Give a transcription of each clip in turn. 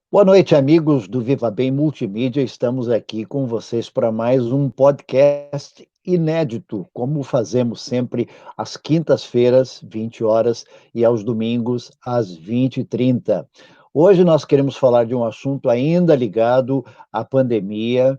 Boa noite, amigos do Viva Bem Multimídia. Estamos aqui com vocês para mais um podcast inédito, como fazemos sempre às quintas-feiras, 20 horas, e aos domingos, às 20h30. Hoje nós queremos falar de um assunto ainda ligado à pandemia,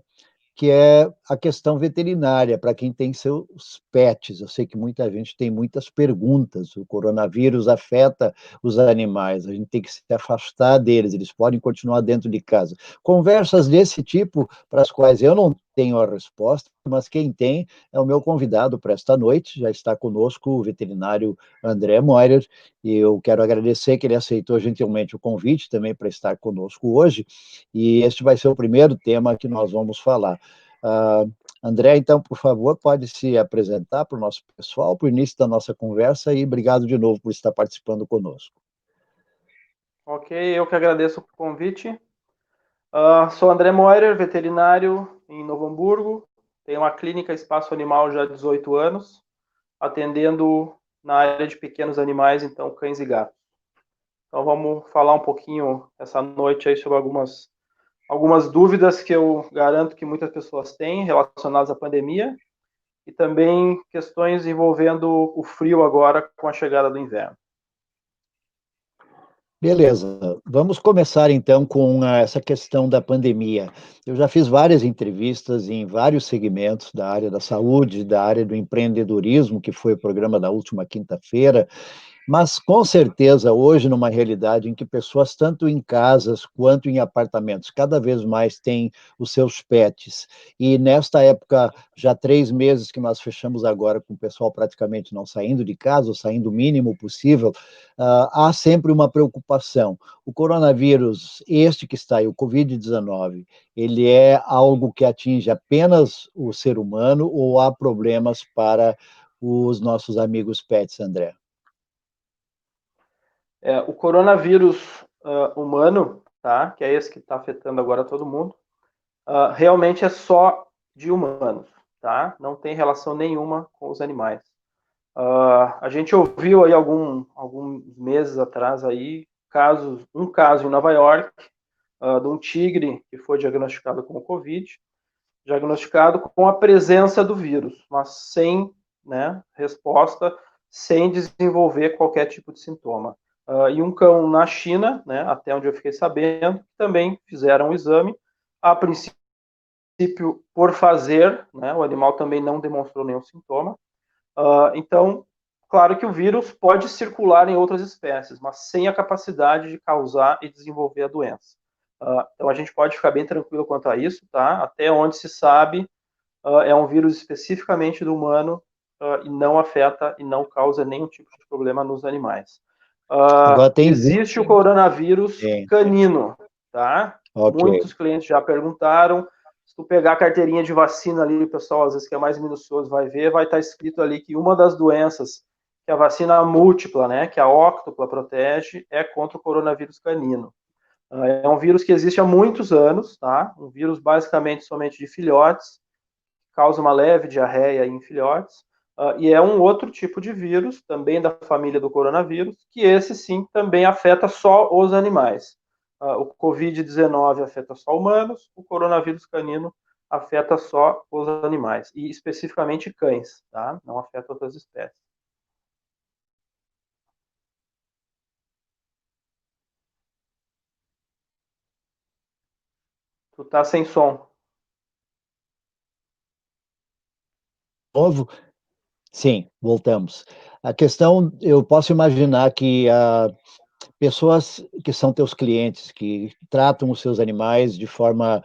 que é a questão veterinária, para quem tem seus pets. Eu sei que muita gente tem muitas perguntas. O coronavírus afeta os animais, a gente tem que se afastar deles, eles podem continuar dentro de casa. Conversas desse tipo, para as quais eu não tenho a resposta, mas quem tem é o meu convidado para esta noite. Já está conosco o veterinário André Moirer, e eu quero agradecer que ele aceitou gentilmente o convite também para estar conosco hoje, e este vai ser o primeiro tema que nós vamos falar. André, então, por favor, pode se apresentar para o nosso pessoal, para o início da nossa conversa, e obrigado de novo por estar participando conosco. Ok, eu que agradeço o convite. Sou André Moirer, veterinário em Novo Hamburgo. Tenho uma clínica Espaço Animal já há 18 anos, atendendo na área de pequenos animais, então cães e gatos. Então vamos falar um pouquinho essa noite aí sobre algumas dúvidas que eu garanto que muitas pessoas têm relacionadas à pandemia e também questões envolvendo o frio agora com a chegada do inverno. Beleza, vamos começar então com essa questão da pandemia. Eu já fiz várias entrevistas em vários segmentos da área da saúde, da área do empreendedorismo, que foi o programa da última quinta-feira. Mas, com certeza, hoje, numa realidade em que pessoas, tanto em casas quanto em apartamentos, cada vez mais têm os seus pets, e nesta época, já 3 meses que nós fechamos agora, com o pessoal praticamente não saindo de casa, ou saindo o mínimo possível, há sempre uma preocupação. O coronavírus, este que está aí, o Covid-19, ele é algo que atinge apenas o ser humano, ou há problemas para os nossos amigos pets, André? O coronavírus humano, tá? Que é esse que está afetando agora todo mundo, realmente é só de humanos, tá? Não tem relação nenhuma com os animais. A gente ouviu aí alguns meses atrás aí um caso em Nova York de um tigre que foi diagnosticado com o Covid, diagnosticado com a presença do vírus, mas sem, né, resposta, sem desenvolver qualquer tipo de sintoma. E um cão na China, né, até onde eu fiquei sabendo, também fizeram o exame, a princípio por fazer, né, o animal também não demonstrou nenhum sintoma. Então, claro que o vírus pode circular em outras espécies, mas sem a capacidade de causar e desenvolver a doença. Então, a gente pode ficar bem tranquilo quanto a isso, tá? Até onde se sabe, é um vírus especificamente do humano e não afeta e não causa nenhum tipo de problema nos animais. Agora tem Existe o coronavírus Sim, canino, tá? ok. Muitos clientes já perguntaram. Se tu pegar a carteirinha de vacina ali, o pessoal às vezes que é mais minucioso vai ver, vai estar escrito ali que uma das doenças que a vacina múltipla, né, que a óctupla protege, é contra o coronavírus canino. É um vírus que existe há muitos anos, tá? Um vírus basicamente somente de filhotes, causa uma leve diarreia em filhotes, e é um outro tipo de vírus, também da família do coronavírus, que esse sim também afeta só os animais. O Covid-19 afeta só humanos, o coronavírus canino afeta só os animais, e especificamente cães, tá? Não afeta outras espécies. Tu tá sem som. Novo? Sim, voltamos. A questão, eu posso imaginar que pessoas que são teus clientes, que tratam os seus animais de forma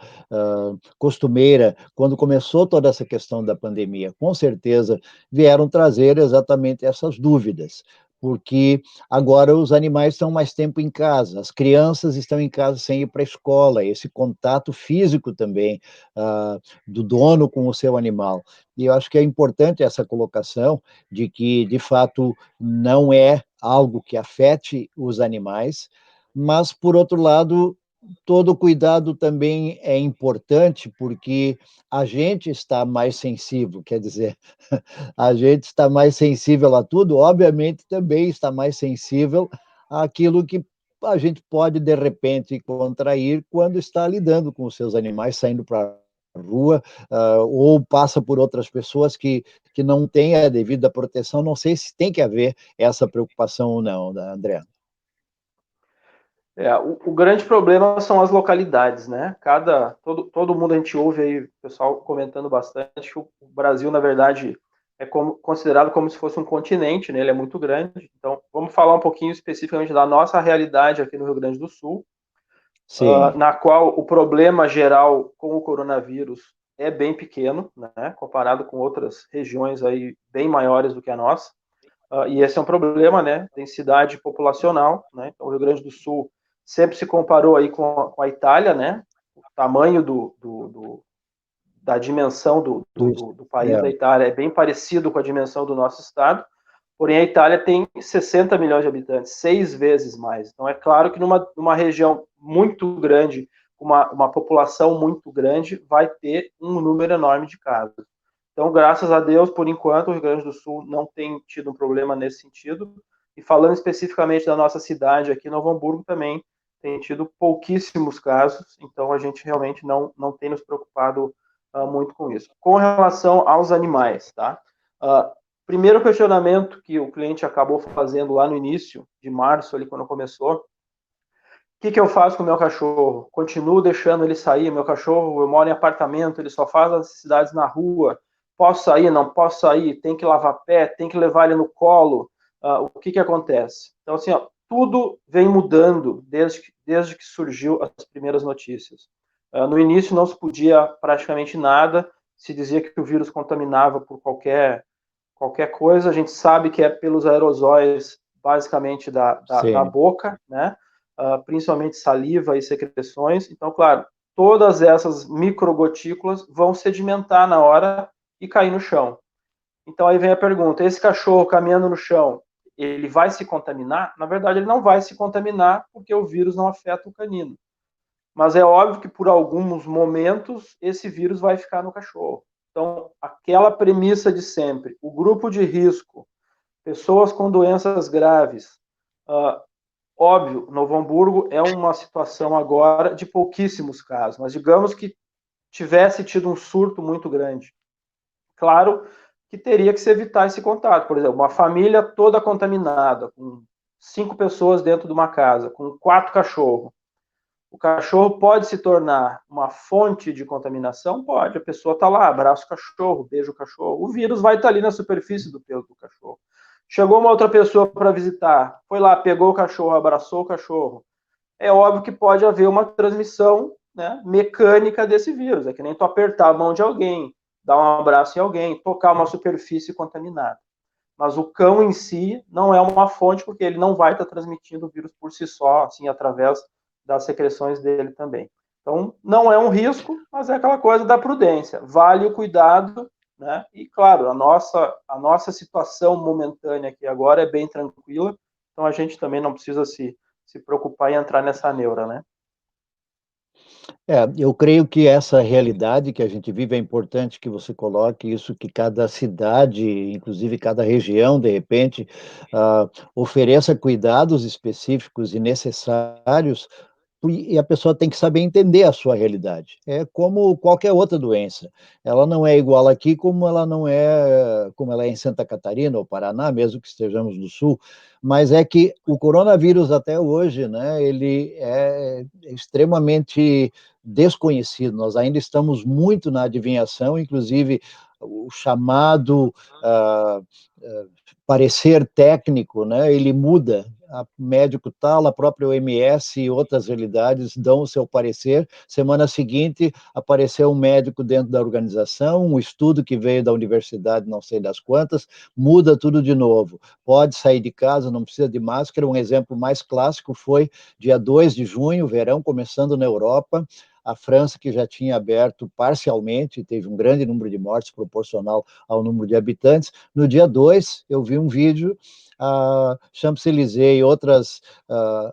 costumeira, quando começou toda essa questão da pandemia, com certeza vieram trazer exatamente essas dúvidas, porque agora os animais estão mais tempo em casa, as crianças estão em casa sem ir para a escola, esse contato físico também do dono com o seu animal. E eu acho que é importante essa colocação de que, de fato, não é algo que afete os animais, mas, por outro lado, todo cuidado também é importante, porque a gente está mais sensível, quer dizer, a gente está mais sensível a tudo, obviamente também está mais sensível àquilo que a gente pode, de repente, contrair quando está lidando com os seus animais, saindo para a rua, ou passa por outras pessoas que não têm a devida proteção. Não sei se tem que haver essa preocupação ou não, André. O grande problema são as localidades, né? Todo mundo a gente ouve aí o pessoal comentando bastante que o Brasil, na verdade, considerado como se fosse um continente, né? Ele é muito grande. Então, vamos falar um pouquinho especificamente da nossa realidade aqui no Rio Grande do Sul, na qual o problema geral com o coronavírus é bem pequeno, né? Comparado com outras regiões aí bem maiores do que a nossa. E esse é um problema, né? Densidade populacional, né? Então, o Rio Grande do Sul sempre se comparou aí com a Itália, né? O tamanho da dimensão do país da Itália é bem parecido com a dimensão do nosso estado, porém a Itália tem 60 milhões de habitantes, 6 vezes mais. Então é claro que numa região muito grande, uma população muito grande, vai ter um número enorme de casos. Então, graças a Deus, por enquanto, o Rio Grande do Sul não tem tido um problema nesse sentido. E falando especificamente da nossa cidade aqui, Novo Hamburgo também tem tido pouquíssimos casos, então a gente realmente não tem nos preocupado muito com isso. Com relação aos animais, tá? Primeiro questionamento que o cliente acabou fazendo lá no início de março, ali quando começou, o que eu faço com o meu cachorro? Continuo deixando ele sair? Meu cachorro, eu moro em apartamento, ele só faz as necessidades na rua. Posso sair? Não posso sair? Tem que lavar pé? Tem que levar ele no colo? O que acontece? Então, assim, tudo vem mudando desde que surgiu as primeiras notícias. No início não se podia praticamente nada, se dizia que o vírus contaminava por qualquer coisa. A gente sabe que é pelos aerosóis, basicamente, da boca, né? Principalmente saliva e secreções. Então, claro, todas essas microgotículas vão sedimentar na hora e cair no chão. Então, aí vem a pergunta: esse cachorro caminhando no chão, ele vai se contaminar? Na verdade, ele não vai se contaminar porque o vírus não afeta o canino. Mas é óbvio que por alguns momentos esse vírus vai ficar no cachorro. Então, aquela premissa de sempre: o grupo de risco, pessoas com doenças graves, óbvio, Novo Hamburgo é uma situação agora de pouquíssimos casos, mas digamos que tivesse tido um surto muito grande. Claro que teria que se evitar esse contato. Por exemplo, uma família toda contaminada, com 5 pessoas dentro de uma casa, com 4 cachorros. O cachorro pode se tornar uma fonte de contaminação? Pode. A pessoa está lá, abraça o cachorro, beija o cachorro. O vírus vai estar ali na superfície do pelo do cachorro. Chegou uma outra pessoa para visitar, foi lá, pegou o cachorro, abraçou o cachorro. É óbvio que pode haver uma transmissão, né, mecânica desse vírus. É que nem tu apertar a mão de alguém, dar um abraço em alguém, tocar uma superfície contaminada. Mas o cão em si não é uma fonte, porque ele não vai estar transmitindo o vírus por si só, assim, através das secreções dele também. Então, não é um risco, mas é aquela coisa da prudência. Vale o cuidado, né? E, claro, a nossa situação momentânea aqui agora é bem tranquila, então a gente também não precisa se preocupar em entrar nessa neura, né? Eu creio que essa realidade que a gente vive é importante que você coloque isso, que cada cidade, inclusive cada região, de repente, ofereça cuidados específicos e necessários, e a pessoa tem que saber entender a sua realidade. É como qualquer outra doença. Ela não é igual aqui como como ela é em Santa Catarina ou Paraná, mesmo que estejamos no sul, mas é que o coronavírus até hoje, né, ele é extremamente desconhecido. Nós ainda estamos muito na adivinhação, inclusive o chamado parecer técnico, né, ele muda. A médico tal, a própria OMS e outras realidades dão o seu parecer. Semana seguinte, apareceu um médico dentro da organização, um estudo que veio da universidade, não sei das quantas, muda tudo de novo. Pode sair de casa, não precisa de máscara. Um exemplo mais clássico foi dia 2 de junho, verão começando na Europa, a França, que já tinha aberto parcialmente, teve um grande número de mortes proporcional ao número de habitantes. No dia 2, eu vi um vídeo, Champs-Élysées e outras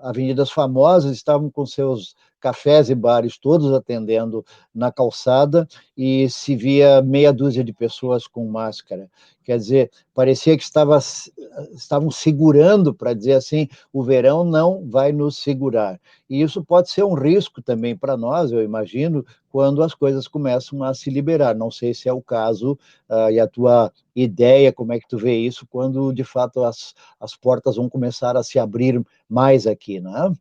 avenidas famosas estavam com seus cafés e bares todos atendendo na calçada e se via meia dúzia de pessoas com máscara. Quer dizer, parecia que estavam segurando, para dizer assim, o verão não vai nos segurar. E isso pode ser um risco também para nós, eu imagino, quando as coisas começam a se liberar. Não sei se é o caso, e a tua ideia, como é que tu vê isso, quando de fato as portas vão começar a se abrir mais aqui, né?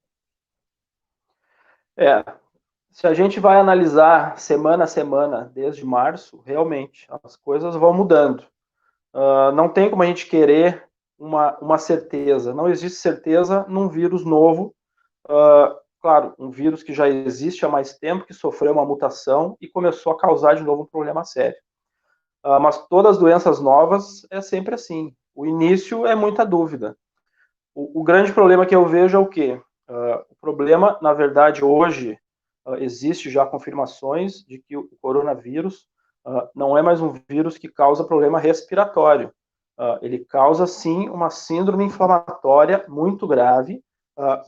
É, se a gente vai analisar semana a semana, desde março, realmente, as coisas vão mudando. Não tem como a gente querer uma certeza. Não existe certeza num vírus novo. Claro, um vírus que já existe há mais tempo, que sofreu uma mutação e começou a causar de novo um problema sério. Mas todas as doenças novas é sempre assim. O início é muita dúvida. O grande problema que eu vejo é o quê? O problema, na verdade, hoje, existe já confirmações de que o coronavírus não é mais um vírus que causa problema respiratório. Ele causa, sim, uma síndrome inflamatória muito grave,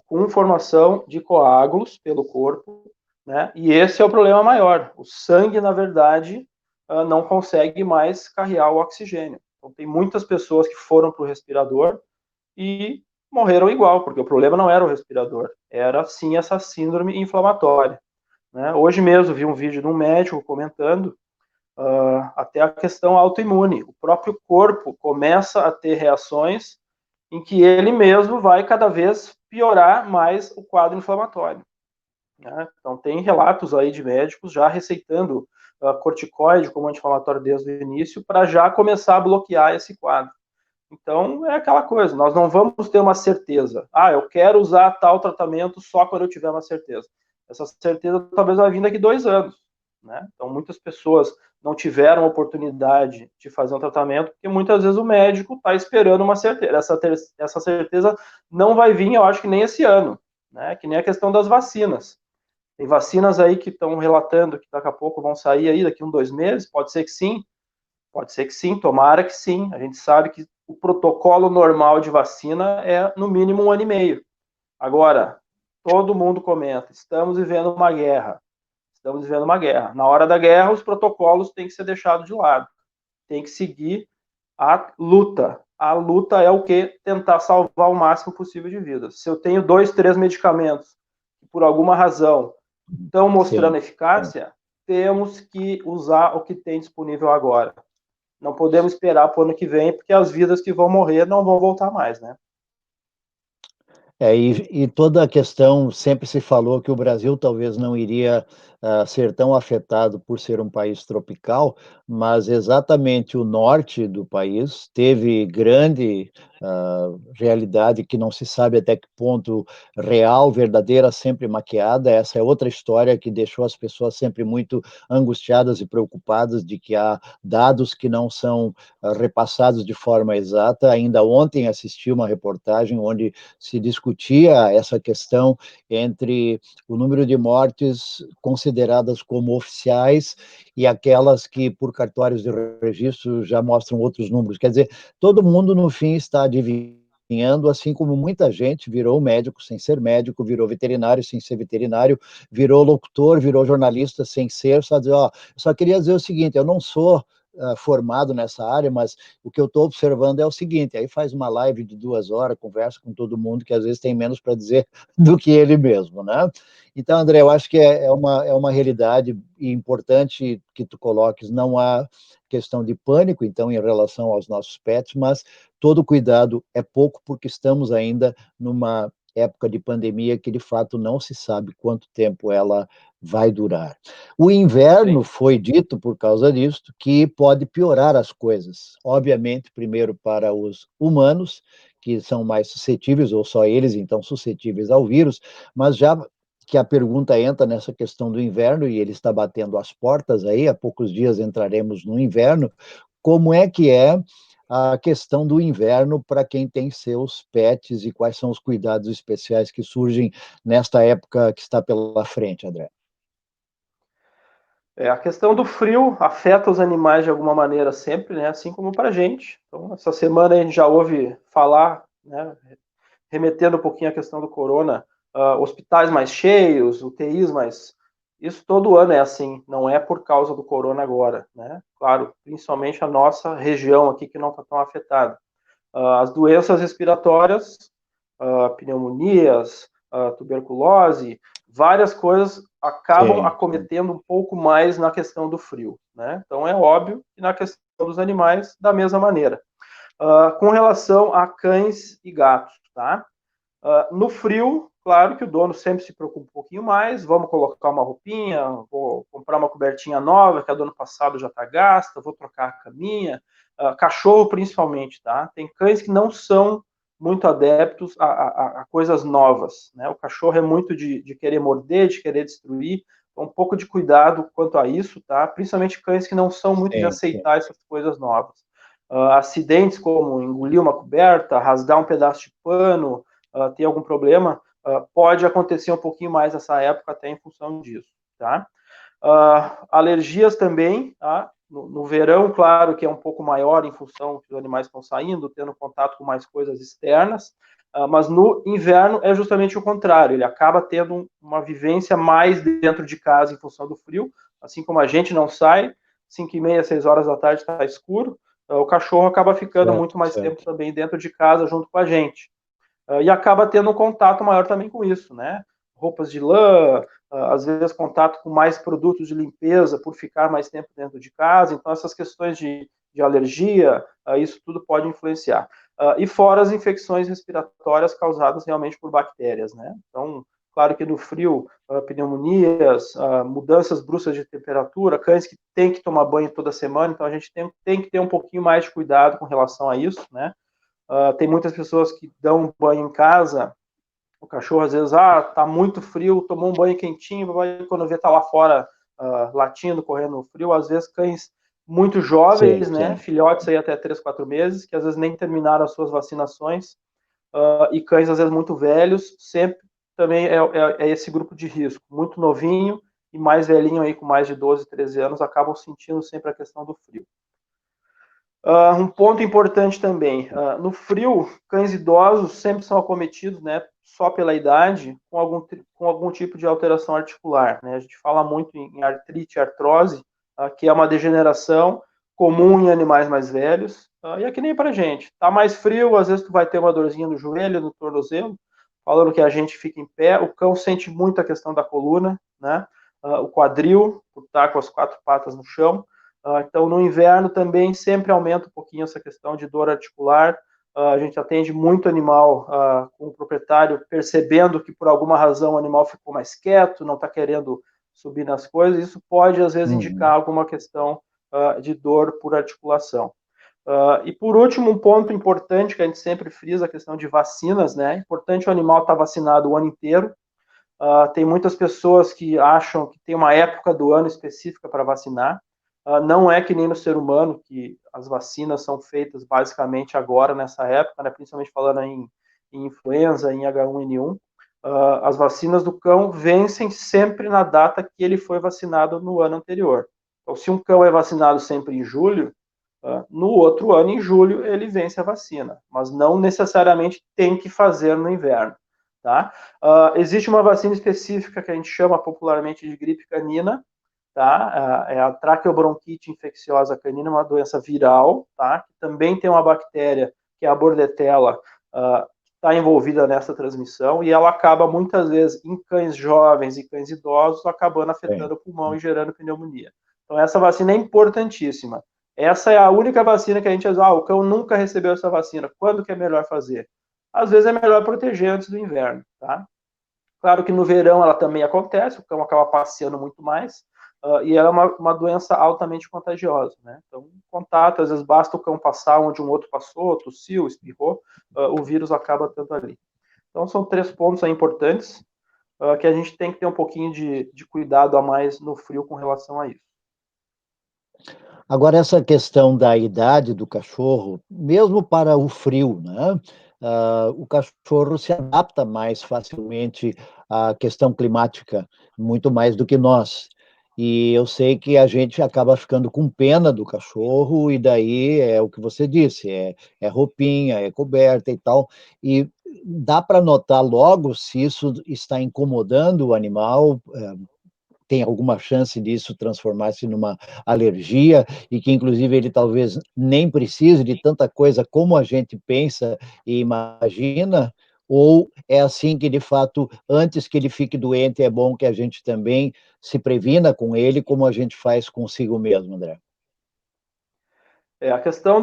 com formação de coágulos pelo corpo, né? E esse é o problema maior. O sangue, na verdade, não consegue mais carregar o oxigênio. Então, tem muitas pessoas que foram para o respirador e morreram igual, porque o problema não era o respirador, era sim essa síndrome inflamatória. Né? Hoje mesmo vi um vídeo de um médico comentando até a questão autoimune. O próprio corpo começa a ter reações em que ele mesmo vai cada vez piorar mais o quadro inflamatório. Né? Então, tem relatos aí de médicos já receitando corticoide como anti-inflamatório desde o início para já começar a bloquear esse quadro. Então, é aquela coisa, nós não vamos ter uma certeza. Eu quero usar tal tratamento só quando eu tiver uma certeza. Essa certeza talvez vai vir daqui 2 anos. Né? Então, muitas pessoas não tiveram oportunidade de fazer um tratamento, porque muitas vezes o médico está esperando uma certeza. Essa certeza não vai vir, eu acho que nem esse ano. Né? Que nem a questão das vacinas. Tem vacinas aí que estão relatando que daqui a pouco vão sair aí, daqui 2 meses, pode ser que sim. Pode ser que sim, tomara que sim. A gente sabe que o protocolo normal de vacina é no mínimo 1 ano e meio. Agora, todo mundo comenta, estamos vivendo uma guerra. Estamos vivendo uma guerra. Na hora da guerra, os protocolos têm que ser deixados de lado. Tem que seguir a luta. A luta é o quê? Tentar salvar o máximo possível de vidas. Se eu tenho 2, 3 medicamentos que por alguma razão estão mostrando Sim, eficácia, temos que usar o que tem disponível agora. Não podemos esperar para o ano que vem, porque as vidas que vão morrer não vão voltar mais, né? E toda a questão, sempre se falou que o Brasil talvez não iria ser tão afetado por ser um país tropical, mas exatamente o norte do país teve grande realidade que não se sabe até que ponto real, verdadeira, sempre maquiada. Essa é outra história que deixou as pessoas sempre muito angustiadas e preocupadas de que há dados que não são repassados de forma exata. Ainda ontem assisti uma reportagem onde se discutia essa questão entre o número de mortes consideradas como oficiais e aquelas que, por cartórios de registro, já mostram outros números. Quer dizer, todo mundo, no fim, está adivinhando, assim como muita gente virou médico sem ser médico, virou veterinário sem ser veterinário, virou locutor, virou jornalista sem ser, só dizer, só queria dizer o seguinte, eu não sou formado nessa área, mas o que eu estou observando é o seguinte, aí faz uma live de 2 horas, conversa com todo mundo, que às vezes tem menos para dizer do que ele mesmo, né? Então, André, eu acho que é uma realidade importante que tu coloques, não há questão de pânico, então, em relação aos nossos pets, mas todo cuidado é pouco, porque estamos ainda numa época de pandemia que, de fato, não se sabe quanto tempo ela vai durar. O Sim. inverno foi dito, por causa disso, que pode piorar as coisas. Obviamente, primeiro para os humanos, que são mais suscetíveis, ou só eles, então, suscetíveis ao vírus, mas já que a pergunta entra nessa questão do inverno, e ele está batendo as portas aí, há poucos dias entraremos no inverno, como é que é a questão do inverno para quem tem seus pets e quais são os cuidados especiais que surgem nesta época que está pela frente, André? A questão do frio afeta os animais de alguma maneira sempre, né? Assim como para a gente. Então, essa semana a gente já ouve falar, né? Remetendo um pouquinho à questão do corona, hospitais mais cheios, UTIs mais... Isso todo ano é assim, não é por causa do corona agora, né? Claro, principalmente a nossa região aqui que não está tão afetada. As doenças respiratórias, pneumonias, tuberculose, várias coisas acabam acometendo um pouco mais na questão do frio, né? Então é óbvio que na questão dos animais, da mesma maneira. Com relação a cães e gatos, tá? No frio, claro que o dono sempre se preocupa um pouquinho mais, vamos colocar uma roupinha, vou comprar uma cobertinha nova, que a do ano passado já está gasta, vou trocar a caminha, cachorro principalmente, tá? Tem cães que não são muito adeptos a coisas novas, né? O cachorro é muito de querer morder, de querer destruir, então um pouco de cuidado quanto a isso, tá? Principalmente cães que não são muito de aceitar essas coisas novas. Acidentes como engolir uma coberta, rasgar um pedaço de pano, ter algum problema, pode acontecer um pouquinho mais nessa época, até em função disso, tá? Alergias também, tá? No verão, claro que é um pouco maior em função que os animais estão saindo, tendo contato com mais coisas externas, mas no inverno é justamente o contrário, ele acaba tendo uma vivência mais dentro de casa em função do frio, assim como a gente não sai, 5h30, 6 horas da tarde está escuro, o cachorro acaba ficando muito mais tempo também dentro de casa junto com a gente. E acaba tendo um contato maior também com isso, né? Roupas de lã, às vezes contato com mais produtos de limpeza por ficar mais tempo dentro de casa. Então, essas questões de alergia, isso tudo pode influenciar. E fora as infecções respiratórias causadas realmente por bactérias, né? Então, claro que no frio, pneumonias, mudanças bruscas de temperatura, cães que têm que tomar banho toda semana, então a gente tem que ter um pouquinho mais de cuidado com relação a isso, né? Tem muitas pessoas que dão um banho em casa, o cachorro às vezes, tá muito frio, tomou um banho quentinho, quando vê tá lá fora latindo, correndo no frio, às vezes cães muito jovens, né, filhotes aí até 3, 4 meses, que às vezes nem terminaram as suas vacinações, e cães às vezes muito velhos, sempre também é esse grupo de risco, muito novinho e mais velhinho aí com mais de 12, 13 anos, acabam sentindo sempre a questão do frio. Um ponto importante também, no frio, cães idosos sempre são acometidos, né, só pela idade, com algum tipo de alteração articular, né? A gente fala muito em artrite, artrose, que é uma degeneração comum em animais mais velhos, e é que nem pra gente. Tá mais frio, às vezes tu vai ter uma dorzinha no joelho, no tornozelo, falando que a gente fica em pé, o cão sente muito a questão da coluna, né? O quadril, por estar com as 4 patas no chão. Então, no inverno também sempre aumenta um pouquinho essa questão de dor articular. A gente atende muito animal com o proprietário percebendo que por alguma razão o animal ficou mais quieto, não está querendo subir nas coisas. Isso pode, às vezes, indicar alguma questão de dor por articulação. E por último, um ponto importante que a gente sempre frisa, a questão de vacinas, né? É importante o animal estar vacinado o ano inteiro. Tem muitas pessoas que acham que tem uma época do ano específica para vacinar. Não é que nem no ser humano, que as vacinas são feitas basicamente agora, nessa época, né, principalmente falando em influenza, em H1N1. As vacinas do cão vencem sempre na data que ele foi vacinado no ano anterior. Então, se um cão é vacinado sempre em julho, no outro ano, em julho, ele vence a vacina, mas não necessariamente tem que fazer no inverno. Tá? Existe uma vacina específica que a gente chama popularmente de gripe canina, tá? É a traqueobronquite infecciosa canina, uma doença viral, tá? Que também tem uma bactéria, que é a Bordetella, que está envolvida nessa transmissão, e ela acaba muitas vezes em cães jovens e cães idosos, acabando afetando o pulmão e gerando pneumonia. Então essa vacina é importantíssima. Essa é a única vacina que a gente diz, o cão nunca recebeu essa vacina, quando que é melhor fazer? Às vezes é melhor proteger antes do inverno, tá? Claro que no verão ela também acontece, o cão acaba passeando muito mais, e ela é uma doença altamente contagiosa, né? Então, contato, às vezes basta o cão passar onde um outro passou, tossiu, espirrou, o vírus acaba tanto ali. Então, são 3 pontos aí importantes, que a gente tem que ter um pouquinho de cuidado a mais no frio com relação a isso. Agora, essa questão da idade do cachorro, mesmo para o frio, né? O cachorro se adapta mais facilmente à questão climática, muito mais do que nós. E eu sei que a gente acaba ficando com pena do cachorro, e daí é o que você disse, é roupinha, é coberta e tal. E dá para notar logo se isso está incomodando o animal, tem alguma chance disso transformar-se numa alergia e que inclusive ele talvez nem precise de tanta coisa como a gente pensa e imagina, ou é assim que de fato, antes que ele fique doente, é bom que a gente também se previna com ele, como a gente faz consigo mesmo, André? A questão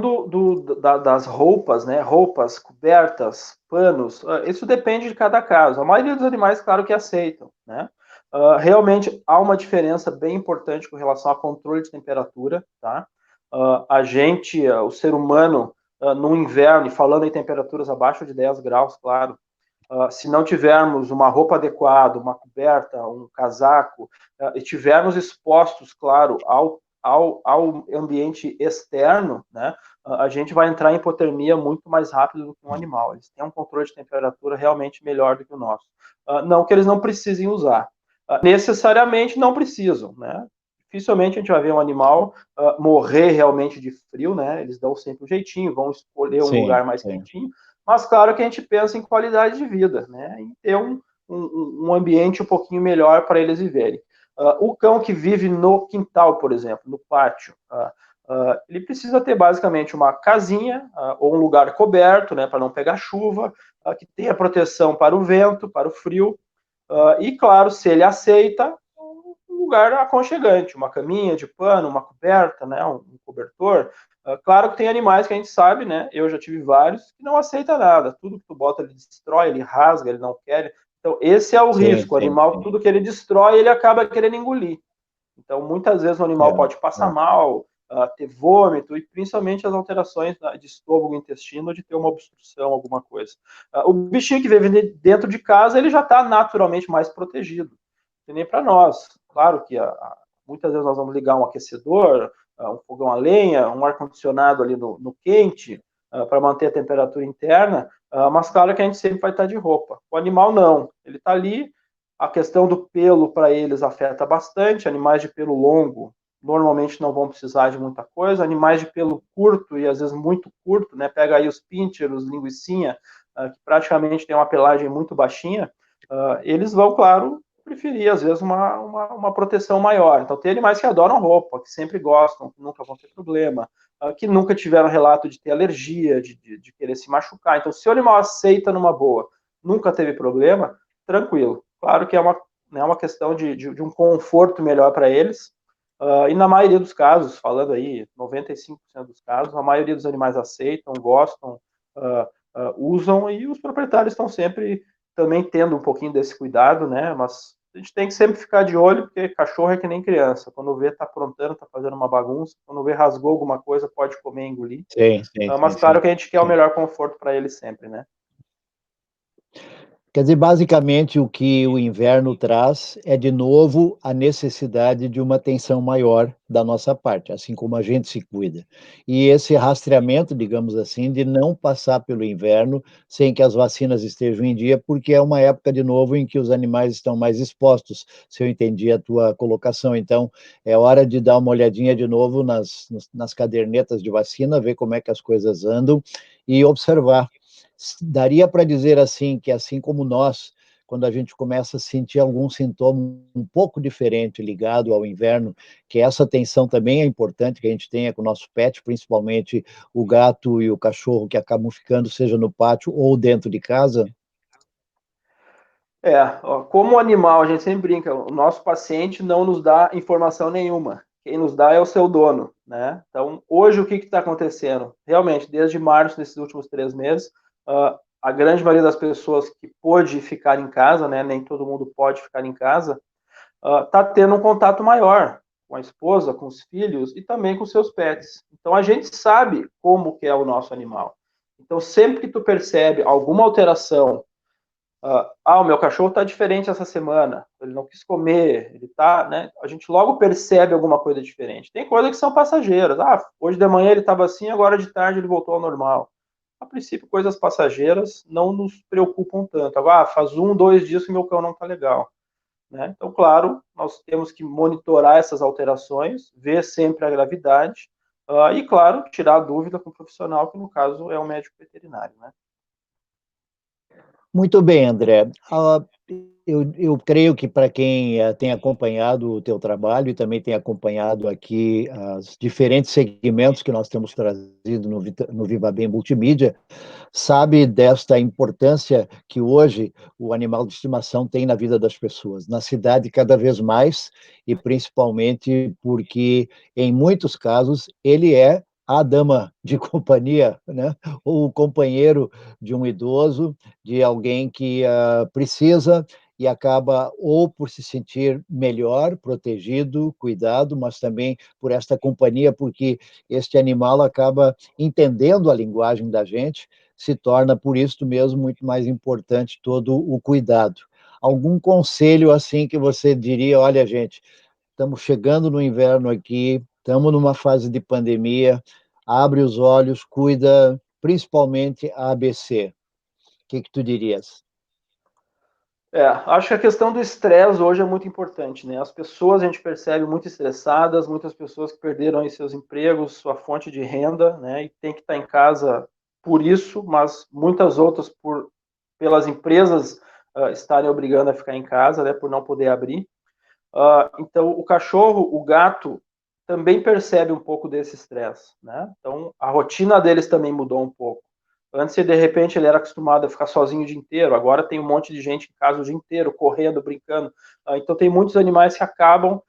das roupas, né? Roupas, cobertas, panos, isso depende de cada caso. A maioria dos animais, claro que aceitam, né? Realmente há uma diferença bem importante com relação ao controle de temperatura, tá? A gente, o ser humano, no inverno, e falando em temperaturas abaixo de 10 graus, claro, se não tivermos uma roupa adequada, uma coberta, um casaco, e tivermos expostos, claro, ao ambiente externo, né, a gente vai entrar em hipotermia muito mais rápido do que um animal. Eles têm um controle de temperatura realmente melhor do que o nosso. Não que eles não precisem usar. Necessariamente não precisam, né? Dificilmente a gente vai ver um animal morrer realmente de frio, né? Eles dão sempre um jeitinho, vão escolher um Sim, lugar mais sim. quentinho, mas claro que a gente pensa em qualidade de vida, né? Em ter um ambiente um pouquinho melhor para eles viverem. O cão que vive no quintal, por exemplo, no pátio, ele precisa ter basicamente uma casinha ou um lugar coberto, né, para não pegar chuva, que tenha proteção para o vento, para o frio, e claro, se ele aceita, um lugar aconchegante, uma caminha de pano, uma coberta, né, um cobertor. Claro que tem animais que a gente sabe, né? Eu já tive vários que não aceita nada. Tudo que tu bota ele destrói, ele rasga, ele não quer. Então esse é o Sim, risco. O sim, animal, sim. tudo que ele destrói, ele acaba querendo engolir. Então muitas vezes o animal É, pode passar é. mal, ter vômito e principalmente as alterações de estômago, intestino, de ter uma obstrução, alguma coisa. O bichinho que vive dentro de casa, ele já está naturalmente mais protegido. E nem para nós. Claro que muitas vezes nós vamos ligar um aquecedor, um fogão a lenha, um ar-condicionado ali no quente, para manter a temperatura interna, mas claro que a gente sempre vai estar de roupa. O animal não, ele está ali, a questão do pelo para eles afeta bastante, animais de pelo longo normalmente não vão precisar de muita coisa, animais de pelo curto e às vezes muito curto, né, pega aí os pincher, os linguicinha, que praticamente tem uma pelagem muito baixinha, eles vão, claro, preferir, às vezes, uma proteção maior. Então, tem animais que adoram roupa, que sempre gostam, que nunca vão ter problema, que nunca tiveram relato de ter alergia, de querer se machucar. Então, se o animal aceita numa boa, nunca teve problema, tranquilo. Claro que é uma questão de um conforto melhor para eles, e na maioria dos casos, falando aí, 95% dos casos, a maioria dos animais aceitam, gostam, usam, e os proprietários estão sempre também tendo um pouquinho desse cuidado, né? Mas a gente tem que sempre ficar de olho, porque cachorro é que nem criança. Quando vê, tá aprontando, tá fazendo uma bagunça. Quando vê, rasgou alguma coisa, pode comer e engolir. Sim, sim, sim, Mas claro sim, que a gente quer o sim. melhor conforto para ele sempre, né? Quer dizer, basicamente, o que o inverno traz é, de novo, a necessidade de uma atenção maior da nossa parte, assim como a gente se cuida. E esse rastreamento, digamos assim, de não passar pelo inverno sem que as vacinas estejam em dia, porque é uma época, de novo, em que os animais estão mais expostos, se eu entendi a tua colocação. Então, é hora de dar uma olhadinha de novo nas cadernetas de vacina, ver como é que as coisas andam e observar. Daria para dizer assim que, assim como nós, quando a gente começa a sentir algum sintoma um pouco diferente ligado ao inverno, que essa atenção também é importante que a gente tenha com o nosso pet, principalmente o gato e o cachorro que acabam ficando seja no pátio ou dentro de casa. Ó, como animal, a gente sempre brinca, o nosso paciente não nos dá informação nenhuma. Quem nos dá é o seu dono, né? Então, hoje, o que está acontecendo? Realmente, desde março, nesses últimos 3 meses, a grande maioria das pessoas que pôde ficar em casa, né? Nem todo mundo pode ficar em casa, está tendo um contato maior com a esposa, com os filhos e também com seus pets. Então, a gente sabe como que é o nosso animal. Então, sempre que tu percebe alguma alteração, o meu cachorro está diferente essa semana, ele não quis comer, ele tá, né? A gente logo percebe alguma coisa diferente. Tem coisas que são passageiras. Hoje de manhã ele estava assim, agora de tarde ele voltou ao normal. A princípio, coisas passageiras não nos preocupam tanto. Agora, faz 1, 2 dias que meu cão não está legal, né? Então, claro, nós temos que monitorar essas alterações, ver sempre a gravidade, e, claro, tirar a dúvida com o profissional, que no caso é o médico veterinário, né? Muito bem, André. Eu creio que para quem tem acompanhado o teu trabalho e também tem acompanhado aqui os diferentes segmentos que nós temos trazido no Viva Bem Multimídia, sabe desta importância que hoje o animal de estimação tem na vida das pessoas, na cidade cada vez mais, e principalmente porque, em muitos casos, ele é a dama de companhia, né? Ou o companheiro de um idoso, de alguém que precisa e acaba ou por se sentir melhor, protegido, cuidado, mas também por esta companhia, porque este animal acaba entendendo a linguagem da gente, se torna, por isso mesmo, muito mais importante todo o cuidado. Algum conselho assim que você diria, olha, gente, estamos chegando no inverno aqui, estamos numa fase de pandemia, abre os olhos, cuida, principalmente a ABC. O que tu dirias? Acho que a questão do estresse hoje é muito importante, né? As pessoas a gente percebe muito estressadas, muitas pessoas que perderam aí seus empregos, sua fonte de renda, né? E tem que estar em casa por isso, mas muitas outras pelas empresas estarem obrigando a ficar em casa, né? Por não poder abrir. Então, o cachorro, o gato, também percebe um pouco desse estresse, né? Então, a rotina deles também mudou um pouco. Antes, de repente, ele era acostumado a ficar sozinho o dia inteiro, agora tem um monte de gente em casa o dia inteiro, correndo, brincando. Então, tem muitos animais que acabam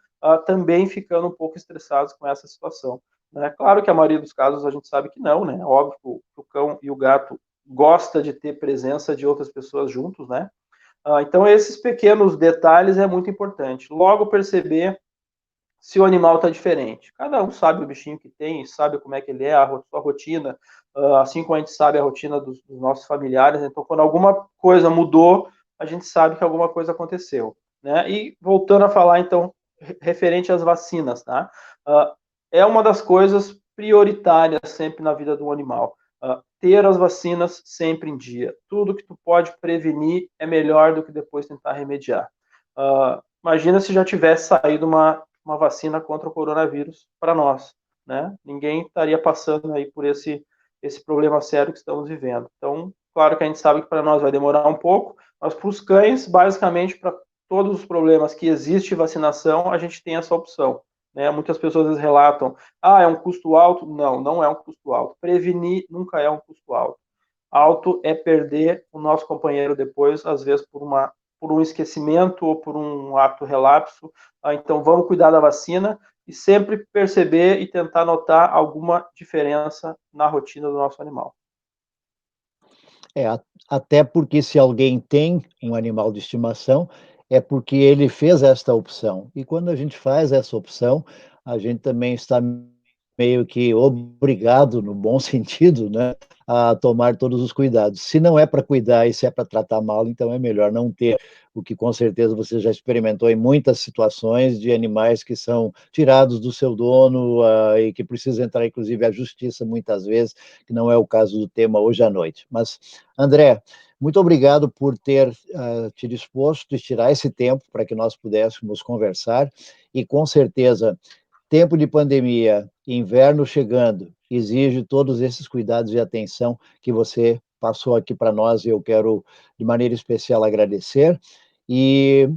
também ficando um pouco estressados com essa situação. Né? Claro que a maioria dos casos a gente sabe que não, né? Óbvio que o cão e o gato gosta de ter presença de outras pessoas juntos, né? Então, esses pequenos detalhes é muito importante. Logo perceber se o animal está diferente. Cada um sabe o bichinho que tem, sabe como é que ele é, a sua rotina, assim como a gente sabe a rotina dos nossos familiares. Então, quando alguma coisa mudou, a gente sabe que alguma coisa aconteceu. Né? E voltando a falar, então, referente às vacinas, tá? É uma das coisas prioritárias sempre na vida do animal. Ter as vacinas sempre em dia. Tudo que tu pode prevenir é melhor do que depois tentar remediar. Imagina se já tivesse saído uma vacina contra o coronavírus para nós, né? Ninguém estaria passando aí por esse problema sério que estamos vivendo. Então, claro que a gente sabe que para nós vai demorar um pouco, mas para os cães, basicamente, para todos os problemas que existe vacinação, a gente tem essa opção. Né? Muitas pessoas às vezes relatam, é um custo alto. Não, não é um custo alto. Prevenir nunca é um custo alto. Alto é perder o nosso companheiro depois, às vezes por um esquecimento ou por um ato relapso. Então, vamos cuidar da vacina e sempre perceber e tentar notar alguma diferença na rotina do nosso animal. É, até porque se alguém tem um animal de estimação, é porque ele fez esta opção. E quando a gente faz essa opção, a gente também está meio que obrigado, no bom sentido, né, a tomar todos os cuidados. Se não é para cuidar e se é para tratar mal, então é melhor não ter, o que com certeza você já experimentou em muitas situações de animais que são tirados do seu dono e que precisam entrar, inclusive, à justiça muitas vezes, que não é o caso do tema hoje à noite. Mas, André, muito obrigado por ter te disposto a tirar esse tempo para que nós pudéssemos conversar e, com certeza, tempo de pandemia, inverno chegando, exige todos esses cuidados e atenção que você passou aqui para nós e eu quero, de maneira especial, agradecer. E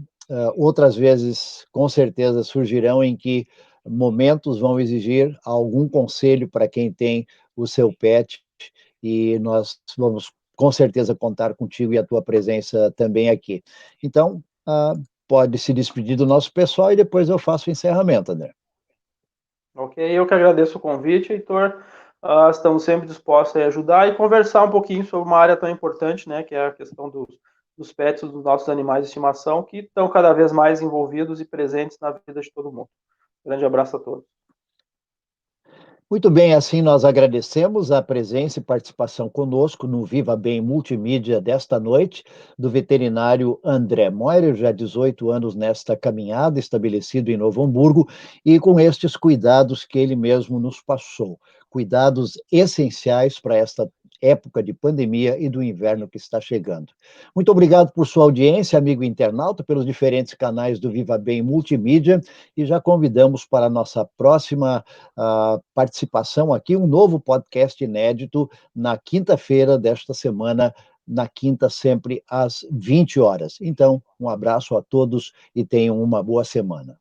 outras vezes, com certeza, surgirão em que momentos vão exigir algum conselho para quem tem o seu pet e nós vamos, com certeza, contar contigo e a tua presença também aqui. Então, pode se despedir do nosso pessoal e depois eu faço o encerramento, André. Ok, eu que agradeço o convite, Heitor. Estamos sempre dispostos a ajudar e conversar um pouquinho sobre uma área tão importante, né, que é a questão dos pets, dos nossos animais de estimação, que estão cada vez mais envolvidos e presentes na vida de todo mundo. Grande abraço a todos. Muito bem, assim nós agradecemos a presença e participação conosco no Viva Bem Multimídia desta noite, do veterinário André Moirer, já 18 anos nesta caminhada, estabelecido em Novo Hamburgo, e com estes cuidados que ele mesmo nos passou, cuidados essenciais para esta época de pandemia e do inverno que está chegando. Muito obrigado por sua audiência, amigo internauta, pelos diferentes canais do Viva Bem Multimídia, e já convidamos para a nossa próxima participação aqui, um novo podcast inédito na quinta-feira desta semana, na quinta, sempre às 20 horas. Então, um abraço a todos e tenham uma boa semana.